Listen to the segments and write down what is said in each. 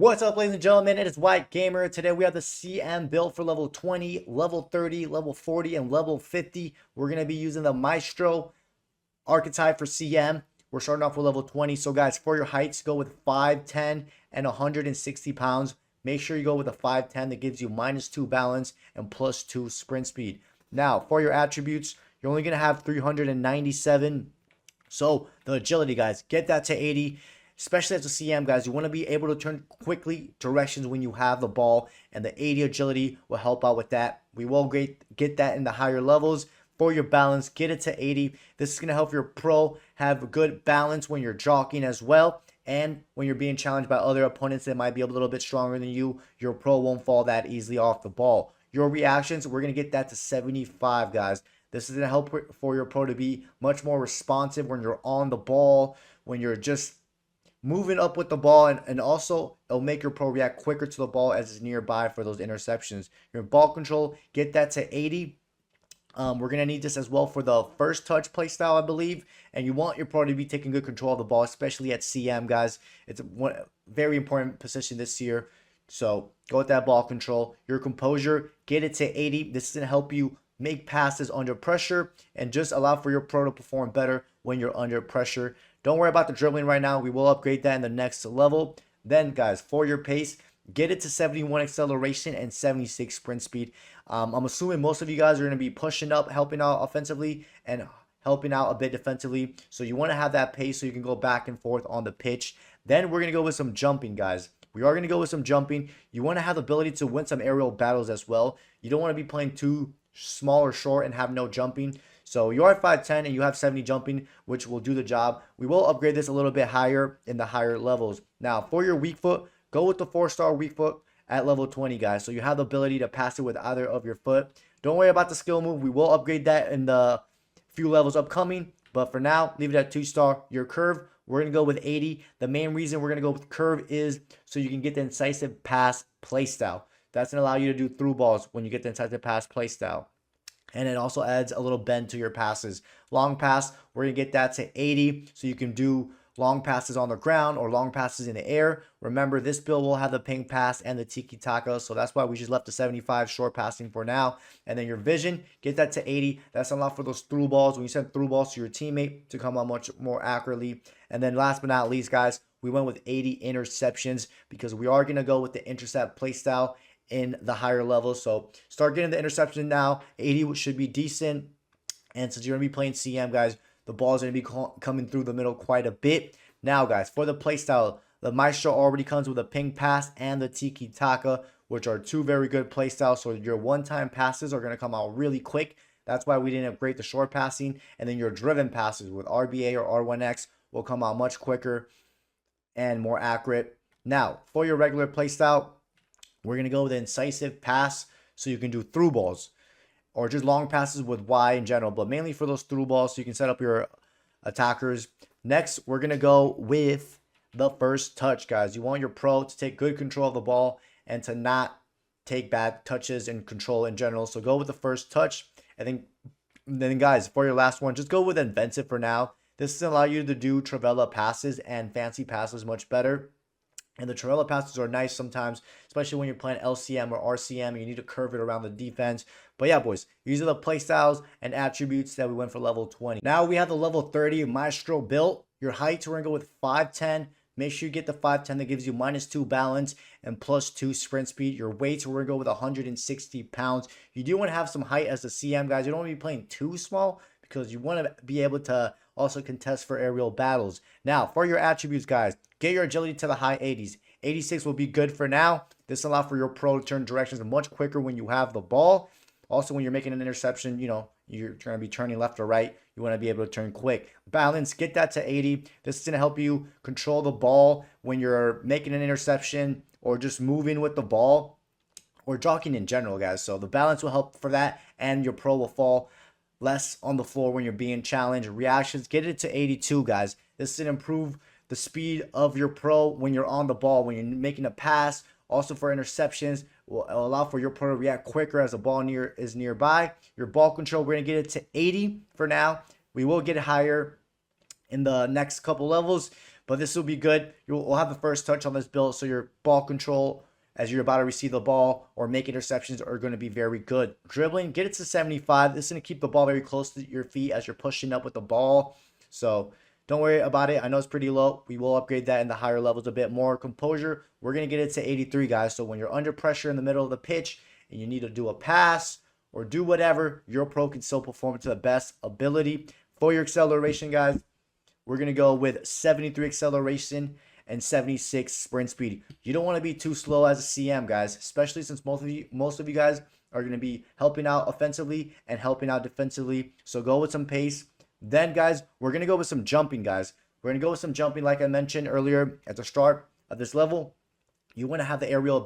What's up, ladies and gentlemen? It is White Gamer. Today we have the CM build for level 20, level 30, level 40, and level 50. We're going to be using the Maestro archetype for CM. We're starting off with level 20. So guys, for your heights, go with 5'10 and 160 pounds. Make sure you go with a 5'10 that gives you -2 balance and +2 sprint speed. Now, for your attributes, you're only going to have 397. So the agility, guys, get that to 80. Especially as a CM, guys, you want to be able to turn quickly directions when you have the ball, and the 80 agility will help out with that. We will get that in the higher levels. For your balance, get it to 80. This is going to help your pro have a good balance when you're jockeying as well, and when you're being challenged by other opponents that might be a little bit stronger than you, your pro won't fall that easily off the ball. Your reactions, we're going to get that to 75, guys. This is going to help for your pro to be much more responsive when you're on the ball, when you're just moving up with the ball, and also it'll make your pro react quicker to the ball as it's nearby for those interceptions. Your ball control, get that to 80. We're going to need this as well for the first touch playstyle, I believe. And you want your pro to be taking good control of the ball, especially at CM, guys. It's one very important position this year. So go with that ball control. Your composure, get it to 80. This is going to help you make passes under pressure and just allow for your pro to perform better when you're under pressure. Don't worry about the dribbling right now. We will upgrade that in the next level. Then, guys, for your pace, get it to 71 acceleration and 76 sprint speed. I'm assuming most of you guys are going to be pushing up, helping out offensively, and helping out a bit defensively. So you want to have that pace so you can go back and forth on the pitch. Then we're going to go with some jumping, guys. We are going to go with some jumping. You want to have the ability to win some aerial battles as well. You don't want to be playing too small or short and have no jumping. So you are at 5'10 and you have 70 jumping, which will do the job. We will upgrade this a little bit higher in the higher levels. Now, for your weak foot, go with the 4-star weak foot at level 20, guys. So you have the ability to pass it with either of your foot. Don't worry about the skill move. We will upgrade that in the few levels upcoming. But for now, leave it at 2-star. Your curve, we're going to go with 80. The main reason we're going to go with curve is so you can get the incisive pass playstyle. That's going to allow you to do through balls when you get the incisive pass playstyle. And it also adds a little bend to your passes. Long pass, we're going to get that to 80 so you can do long passes on the ground or long passes in the air. Remember, this build will have the ping pass and the tiki-taka, so that's why we just left the 75 short passing for now. And then your vision, get that to 80. That's a lot for those through balls. When you send through balls to your teammate to come out much more accurately. And then last but not least, guys, we went with 80 interceptions because we are going to go with the intercept playstyle in the higher levels. So start getting the interception now. 80 should be decent. And since you're going to be playing CM, guys, the ball's going to be coming through the middle quite a bit. Now, guys, for the playstyle, the Maestro already comes with a ping pass and the tiki-taka, which are two very good playstyles. So your one-time passes are going to come out really quick. That's why we didn't upgrade the short passing. And then your driven passes with RBA or R1X will come out much quicker and more accurate. Now, for your regular playstyle, we're going to go with an incisive pass so you can do through balls or just long passes with Y in general, but mainly for those through balls so you can set up your attackers. Next, we're going to go with the first touch, guys. You want your pro to take good control of the ball and to not take bad touches and control in general. So go with the first touch. And then guys, for your last one, just go with inventive for now. This will allow you to do Travella passes and fancy passes much better. And the Travella passes are nice sometimes, especially when you're playing LCM or RCM and you need to curve it around the defense. But yeah, boys, these are the playstyles and attributes that we went for level 20. Now we have the level 30 Maestro built. Your heights, we're going to go with 5'10". Make sure you get the 5'10". That gives you -2 balance and +2 sprint speed. Your weights, we're going to go with 160 pounds. You do want to have some height as a CM, guys. You don't want to be playing too small because you want to be able to also contest for aerial battles. Now, for your attributes, guys, get your agility to the high 80s. 86 will be good for now. This will allow for your pro to turn directions much quicker when you have the ball. Also, when you're making an interception, you know, you're going to be turning left or right. You want to be able to turn quick. Balance, get that to 80. This is going to help you control the ball when you're making an interception or just moving with the ball or jockeying in general, guys. So the balance will help for that, and your pro will fall less on the floor when you're being challenged. Reactions, get it to 82, guys. This is going to improve the speed of your pro when you're on the ball, when you're making a pass. Also for interceptions, will allow for your pro to react quicker as the ball is nearby. Your ball control, we're going to get it to 80 for now. We will get it higher in the next couple levels. But this will be good. We'll have the first touch on this build, so your ball control as you're about to receive the ball or make interceptions are going to be very good. Dribbling, get it to 75. This is going to keep the ball very close to your feet as you're pushing up with the ball. So don't worry about it. I know it's pretty low. We will upgrade that in the higher levels a bit more. Composure, we're going to get it to 83, guys. So when you're under pressure in the middle of the pitch and you need to do a pass or do whatever, your pro can still perform to the best ability. For your acceleration, guys, we're going to go with 73 acceleration and 76 sprint speed. You don't want to be too slow as a CM, guys, especially since most of you guys are going to be helping out offensively and helping out defensively. So go with some pace. Then, guys, we're going to go with some jumping, guys. We're going to go with some jumping like I mentioned earlier at the start of this level. You want to have the aerial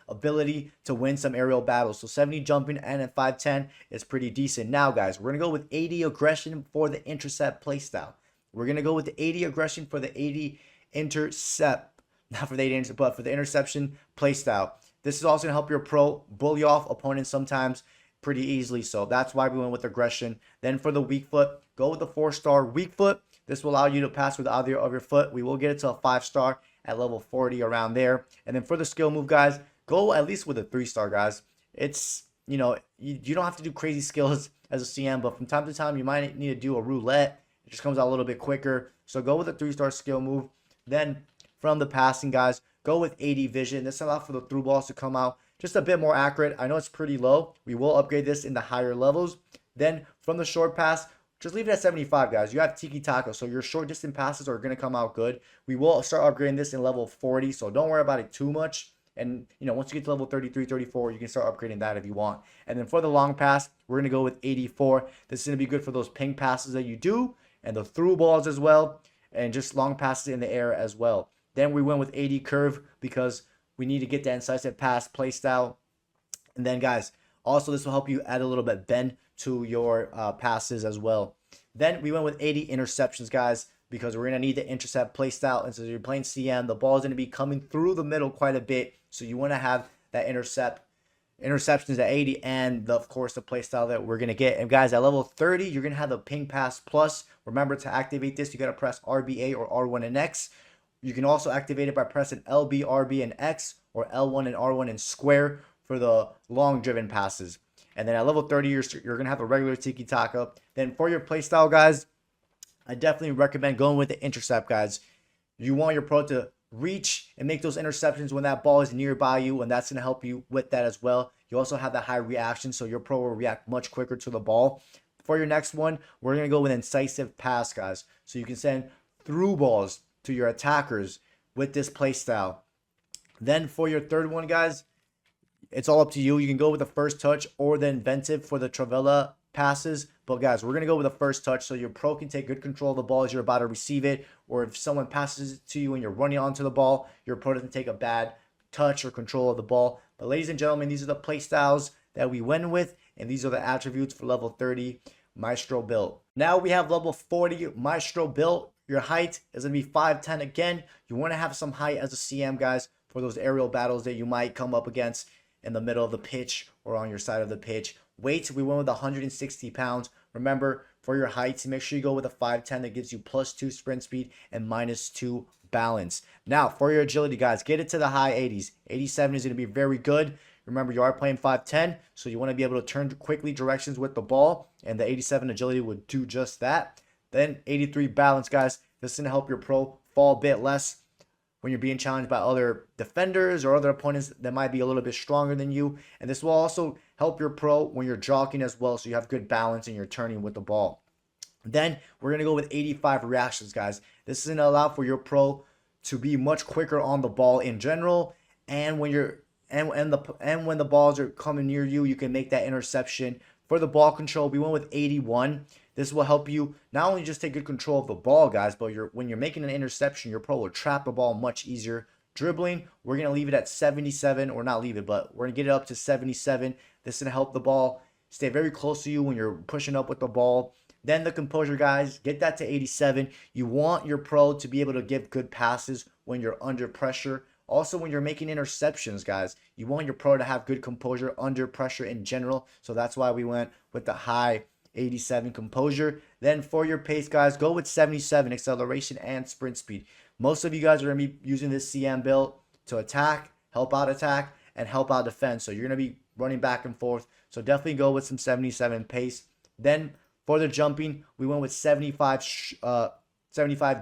ability to win some aerial battles. So 70 jumping and at 5'10 is pretty decent. Now, guys, we're going to go with 80 aggression for the intercept playstyle. We're going to go with the 80 aggression for the 80 intercept, not for the 80 intercept, but for the interception playstyle. This is also going to help your pro bully off opponents sometimes pretty easily. So that's why we went with aggression. Then for the weak foot, go with the 4-star weak foot. This will allow you to pass with either of your foot. We will get it to a 5-star at level 40 around there. And then for the skill move, guys, go at least with a 3-star, guys. It's, you know, you don't have to do crazy skills as a CM, but from time to time you might need to do a roulette. It just comes out a little bit quicker. So go with a 3-star skill move. Then from the passing, guys, go with 80 vision. This allows for the through balls to come out just a bit more accurate. I know it's pretty low. We will upgrade this in the higher levels. Then from the short pass, just leave it at 75, guys. You have Tiki Taka, so your short distance passes are going to come out good. We will start upgrading this in level 40, so don't worry about it too much. And, you know, once you get to level 33, 34, you can start upgrading that if you want. And then for the long pass, we're going to go with 84. This is going to be good for those ping passes that you do and the through balls as well, and just long passes in the air as well. Then we went with 80 curve because we need to get that incisive pass play style. And then, guys, also this will help you add a little bit bend to your passes as well. Then we went with 80 interceptions, guys, because we're going to need the intercept play style. And so you're playing CM, the ball is going to be coming through the middle quite a bit. So you want to have that interceptions at 80 and, of course, the play style that we're going to get. And, guys, at level 30, you're going to have the ping pass plus. Remember, to activate this, you got to press RBA or R1 and X. You can also activate it by pressing LB, RB, and X, or L1 and R1 and square for the long driven passes. And then at level 30, you're going to have a regular Tiki Taka. Then for your playstyle, guys, I definitely recommend going with the intercept, guys. You want your pro to reach and make those interceptions when that ball is nearby you, and that's going to help you with that as well. You also have that high reaction, so your pro will react much quicker to the ball. For your next one, we're going to go with incisive pass, guys. So you can send through balls to your attackers with this playstyle. Then for your third one, guys, it's all up to you. You can go with the first touch or the inventive for the Travella passes. But, guys, we're going to go with the first touch so your pro can take good control of the ball as you're about to receive it. Or if someone passes it to you and you're running onto the ball, your pro doesn't take a bad touch or control of the ball. But, ladies and gentlemen, these are the play styles that we went with. And these are the attributes for level 30 Maestro build. Now we have level 40 Maestro build. Your height is going to be 5'10 again. You want to have some height as a CM, guys, for those aerial battles that you might come up against in the middle of the pitch or on your side of the pitch. Weight, we went with 160 pounds. Remember, for your height, make sure you go with a 5'10 that gives you +2 sprint speed and -2 balance. Now, for your agility, guys, get it to the high 80s. 87 is going to be very good. Remember, you are playing 5'10, so you want to be able to turn quickly directions with the ball, and the 87 agility would do just that. Then 83 balance, guys. This is going to help your pro fall a bit less when you're being challenged by other defenders or other opponents that might be a little bit stronger than you. And this will also help your pro when you're jogging as well, so you have good balance and you're turning with the ball. Then we're going to go with 85 reactions, guys. This is going to allow for your pro to be much quicker on the ball in general, and when you're when the balls are coming near you, you can make that interception. For the ball control, we went with 81. This will help you not only just take good control of the ball, guys, but when you're making an interception, your pro will trap the ball much easier. Dribbling, we're going to leave it at 77, or not leave it, but we're going to get it up to 77. This is going to help the ball stay very close to you when you're pushing up with the ball. Then the composure, guys, get that to 87. You want your pro to be able to give good passes when you're under pressure. Also, when you're making interceptions, guys, you want your pro to have good composure under pressure in general. So that's why we went with the high 87 composure. Then for your pace, guys, go with 77 acceleration and sprint speed. Most of you guys are going to be using this CM build to attack, help out attack, and help out defense. So you're going to be running back and forth. So definitely go with some 77 pace. Then for the jumping, we went with 75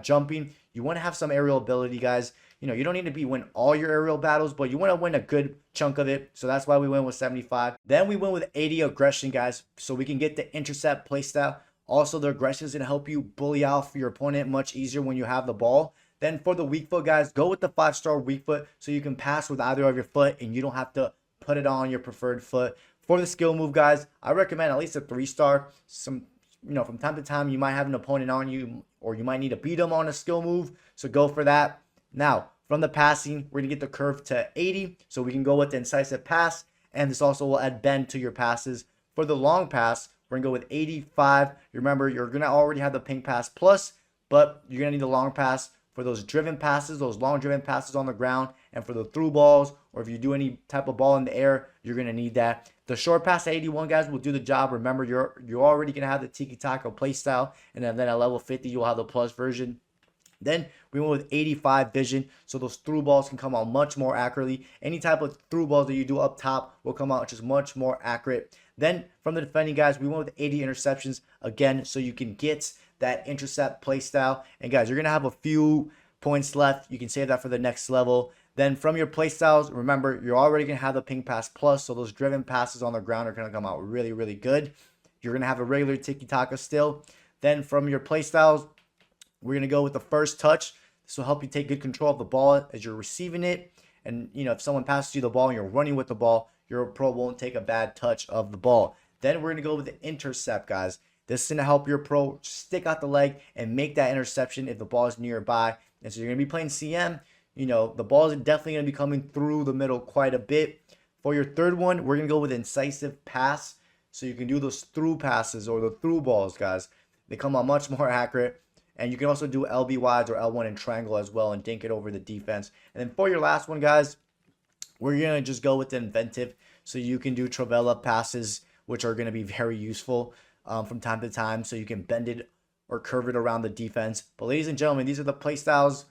jumping. You want to have some aerial ability, guys. You know, you don't need to win all your aerial battles, but you want to win a good chunk of it. So that's why we went with 75. Then we went with 80 aggression, guys, so we can get the intercept playstyle. Also, the aggression is going to help you bully out your opponent much easier when you have the ball. Then for the weak foot, guys, go with the 5-star weak foot so you can pass with either of your foot and you don't have to put it on your preferred foot. For the skill move, guys, I recommend at least a 3-star. From time to time, you might have an opponent on you or you might need to beat them on a skill move. So go for that. Now, from the passing, we're going to get the curve to 80 so we can go with the incisive pass. And this also will add bend to your passes. For the long pass, we're going to go with 85. Remember, you're going to already have the pink pass plus, but you're going to need the long pass for those driven passes, those long driven passes on the ground, and for the through balls, or if you do any type of ball in the air, you're going to need that. The short pass at 81, guys, will do the job. Remember, you're already going to have the Tiki Taka playstyle, and then at level 50, you'll have the plus version. Then we went with 85 vision, so those through balls can come out much more accurately. Any type of through balls that you do up top will come out just much more accurate. Then from the defending, guys, we went with 80 interceptions again, so you can get that intercept play style. And guys, you're gonna have a few points left. You can save that for the next level. Then from your play styles, remember, you're already gonna have the ping pass plus, so those driven passes on the ground are gonna come out really, really good. You're gonna have a regular tiki taka still. Then from your play styles, we're gonna go with the first touch. This will help you take good control of the ball as you're receiving it. And if someone passes you the ball and you're running with the ball, your pro won't take a bad touch of the ball. Then we're gonna go with the intercept, guys. This is going to help your pro stick out the leg and make that interception if the ball is nearby. And so you're going to be playing CM. The ball is definitely going to be coming through the middle quite a bit. For your third one, we're going to go with incisive pass. So you can do those through passes or the through balls, guys. They come out much more accurate. And you can also do LB wides or L1 in triangle as well and dink it over the defense. And then for your last one, guys, we're going to just go with the inventive. So you can do Travella passes, which are going to be very useful from time to time, so you can bend it or curve it around the defense. But ladies and gentlemen, these are the playstyles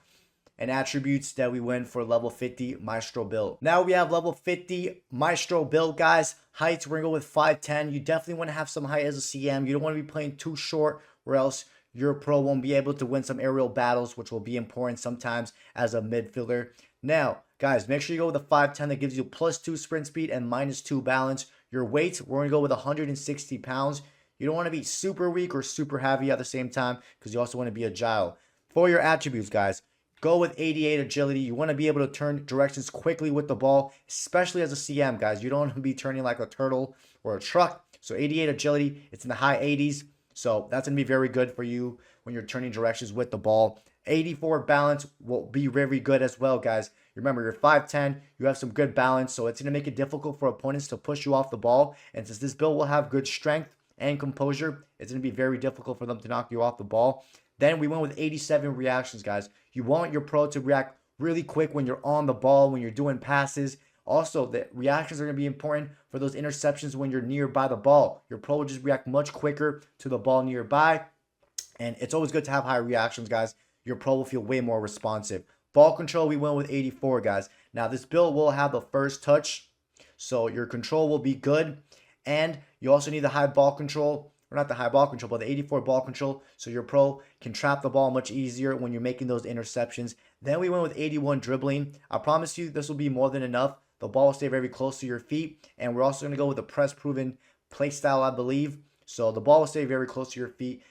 and attributes that we went for level 50 Maestro build. Now we have level 50 Maestro build, guys. Heights, we're gonna go with 5'10". You definitely want to have some height as a CM. You don't want to be playing too short or else your pro won't be able to win some aerial battles, which will be important sometimes as a midfielder. Now, guys, make sure you go with a 5'10" that gives you +2 sprint speed and -2 balance. Your weight, we're gonna go with 160 pounds. You don't want to be super weak or super heavy at the same time because you also want to be agile. For your attributes, guys, go with 88 agility. You want to be able to turn directions quickly with the ball, especially as a CM, guys. You don't want to be turning like a turtle or a truck. So 88 agility, it's in the high 80s. So that's going to be very good for you when you're turning directions with the ball. 84 balance will be very good as well, guys. Remember, you're 5'10", you have some good balance, so it's going to make it difficult for opponents to push you off the ball. And since this build will have good strength and composure, it's going to be very difficult for them to knock you off the ball. Then we went with 87 reactions, guys. You want your pro to react really quick when you're on the ball, when you're doing passes. Also, the reactions are going to be important for those interceptions when you're nearby the ball. Your pro will just react much quicker to the ball nearby. And it's always good to have high reactions, guys. Your pro will feel way more responsive. Ball control, we went with 84, guys. Now, this build will have the first touch, so your control will be good. And you also need the high ball control, or not the high ball control, but the 84 ball control, so your pro can trap the ball much easier when you're making those interceptions. Then we went with 81 dribbling. I promise you this will be more than enough. The ball will stay very close to your feet. And we're also going to go with the press-proven play style, I believe. So the ball will stay very close to your feet.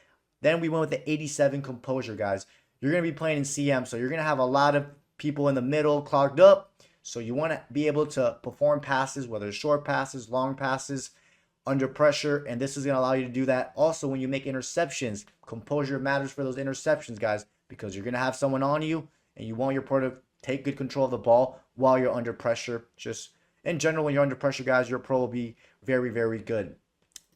Then we went with the 87 composure, guys. You're going to be playing in CM, so you're going to have a lot of people in the middle clogged up. So you want to be able to perform passes, whether it's short passes, long passes, under pressure, and this is going to allow you to do that. Also, when you make interceptions, composure matters for those interceptions, guys, because you're going to have someone on you, and you want your pro to take good control of the ball while you're under pressure. Just in general, when you're under pressure, guys, your pro will be very, very good.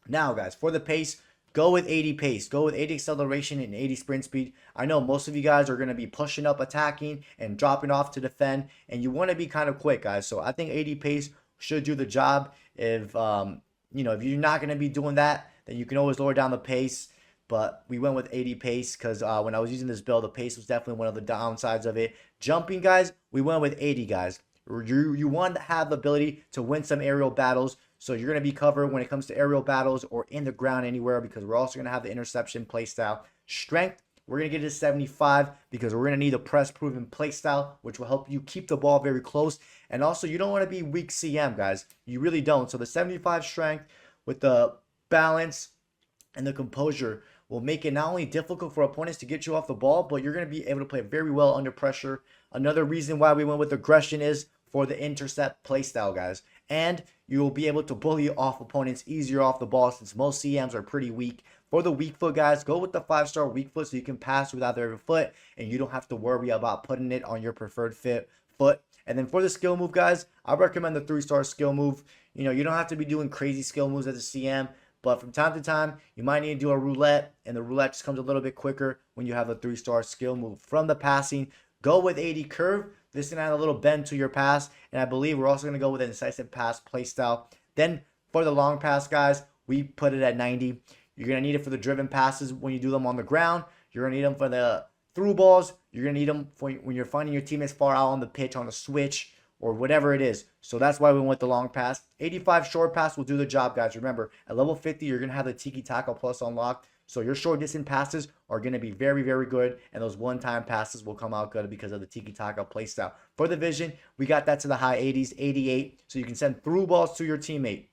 Now, guys, for the pace, go with 80 pace. Go with 80 acceleration and 80 sprint speed. I know most of you guys are going to be pushing up, attacking, and dropping off to defend, and you want to be kind of quick, guys. So I think 80 pace should do the job. If you're not going to be doing that, then you can always lower down the pace. but we went with 80 pace because when I was using this build, the pace was definitely one of the downsides of it. Jumping, guys, we went with 80, guys. You want to have the ability to win some aerial battles, so you're going to be covered when it comes to aerial battles or in the ground anywhere, because we're also going to have the interception playstyle. Strength, we're going to get to 75 because we're going to need a press proven playstyle, which will help you keep the ball very close. And also, you don't want to be weak CM, guys. You really don't. So the 75 strength with the balance and the composure will make it not only difficult for opponents to get you off the ball, but you're going to be able to play very well under pressure. Another reason why we went with aggression is for the intercept playstyle, guys. And you will be able to bully off opponents easier off the ball since most CMs are pretty weak. For the weak foot, guys, go with the 5-star weak foot so you can pass with either foot and you don't have to worry about putting it on your preferred foot. And then for the skill move, guys, I recommend the 3-star skill move. You know, you don't have to be doing crazy skill moves as a CM, but from time to time, you might need to do a roulette, and the roulette just comes a little bit quicker when you have a 3-star skill move. From the passing, go with 80 curve. This is going to add a little bend to your pass, and I believe we're also going to go with an incisive pass playstyle. Then for the long pass, guys, we put it at 90. You're going to need it for the driven passes when you do them on the ground. You're going to need them for the through balls. You're going to need them for when you're finding your teammates far out on the pitch on a switch or whatever it is. So that's why we went the long pass. 85 short pass will do the job, guys. Remember, at level 50, you're going to have the Tiki Taka Plus unlocked. So your short distance passes are going to be very, very good. And those one-time passes will come out good because of the Tiki Taka playstyle. For the vision, we got that to the high 80s, 88. So you can send through balls to your teammate.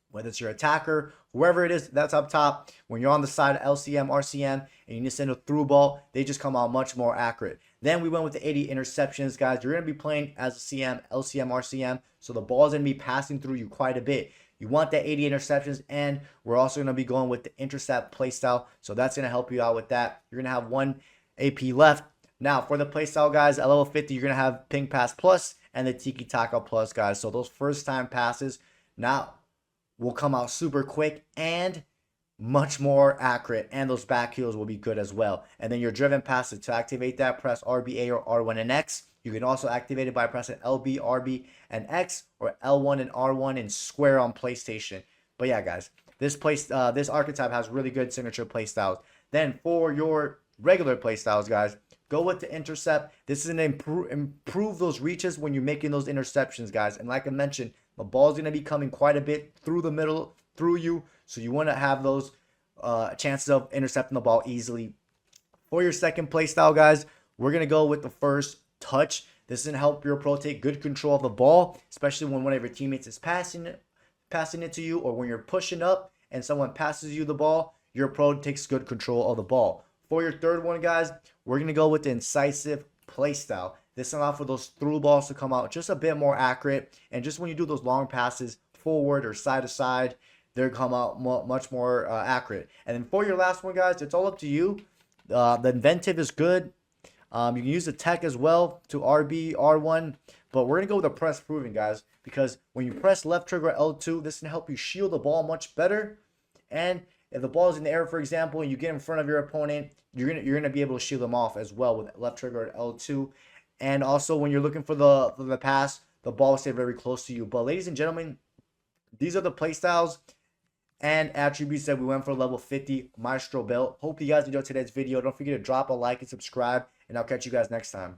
Whether it's your attacker, whoever it is that's up top, when you're on the side of LCM, RCM, and you need to send a through ball, they just come out much more accurate. Then we went with the 80 interceptions, guys. You're going to be playing as a CM, LCM, RCM, so the ball's going to be passing through you quite a bit. You want that 80 interceptions, and we're also going to be going with the intercept playstyle, so that's going to help you out with that. You're going to have 1 AP left. Now, for the playstyle, guys, at level 50, you're going to have Ping Pass Plus and the Tiki Taka Plus, guys. So those first-time passes now will come out super quick and much more accurate, and those back heels will be good as well. And then your driven passes, to activate that, press RBA or R1 and X. You can also activate it by pressing LB, RB, and X, or L1 and R1 and square on PlayStation. But yeah, guys, this archetype has really good signature playstyles. Then for your regular playstyles, guys, go with the intercept. This is going to improve those reaches when you're making those interceptions, guys. And like I mentioned, the ball's going to be coming quite a bit through the middle, through you. So you want to have those chances of intercepting the ball easily. For your second play style, guys, we're going to go with the first touch. This is going to help your pro take good control of the ball, especially when one of your teammates is passing it to you, or when you're pushing up and someone passes you the ball, your pro takes good control of the ball. For your third one, guys, we're going to go with the incisive play style. This allows for those through balls to come out just a bit more accurate. And just when you do those long passes forward or side to side, they'll come out much more accurate. And then for your last one, guys, it's all up to you. The inventive is good. You can use the tech as well to RB, R1. But we're going to go with the press proven, guys. Because when you press left trigger L2, this can help you shield the ball much better. And if the ball is in the air, for example, and you get in front of your opponent, you're gonna be able to shield them off as well with left trigger L2. And also, when you're looking for the pass, the ball will stay very close to you. But ladies and gentlemen, these are the playstyles and attributes that we went for level 50 Maestro build. Hope you guys enjoyed today's video. Don't forget to drop a like and subscribe, and I'll catch you guys next time.